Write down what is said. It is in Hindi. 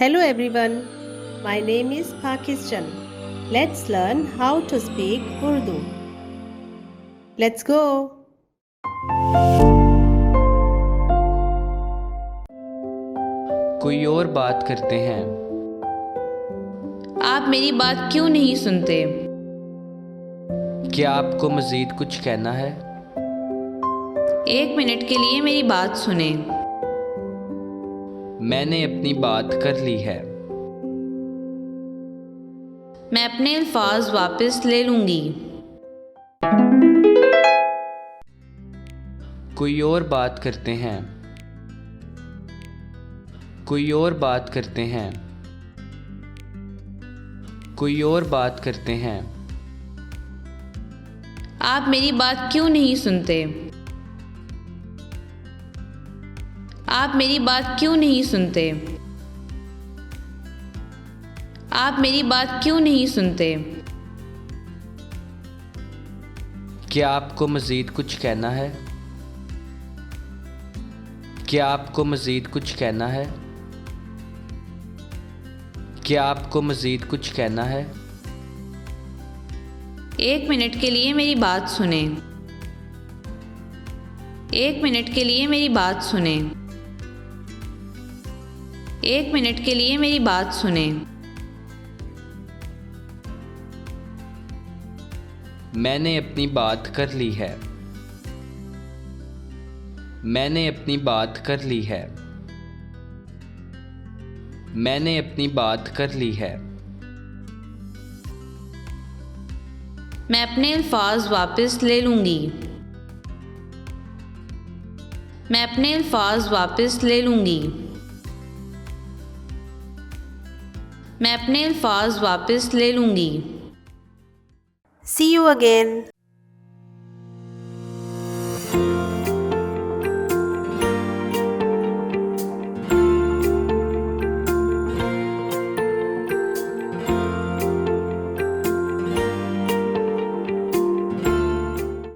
Hello everyone, my name is Pakistan. Let's learn how to speak Urdu. Let's go. कोई और बात करते हैं। आप मेरी बात क्यों नहीं सुनते? क्या आपको मज़ीद कुछ कहना है? 1 मिनट के लिए मेरी बात सुने। मैंने अपनी बात कर ली है। मैं अपने अल्फाज वापस ले लूँगी। कोई और बात करते हैं। कोई और बात करते हैं। कोई और बात करते हैं। आप मेरी बात क्यों नहीं सुनते? आप मेरी बात क्यों नहीं सुनते? आप मेरी बात क्यों नहीं सुनते? क्या आपको मज़ीद कुछ कहना है? क्या आपको मज़ीद कुछ कहना है? क्या आपको मज़ीद कुछ कहना है? 1 मिनट के लिए मेरी बात सुने। 1 मिनट के लिए मेरी बात सुने। 1 मिनट के लिए मेरी बात सुने। मैंने अपनी बात कर ली है। मैंने अपनी बात कर ली है। मैंने अपनी बात कर ली है। मैं अपने अल्फाज वापस ले लूँगी। मैं अपने अल्फाज वापस ले लूँगी। मैं अपने अल्फाज वापस ले लूँगी। See you again.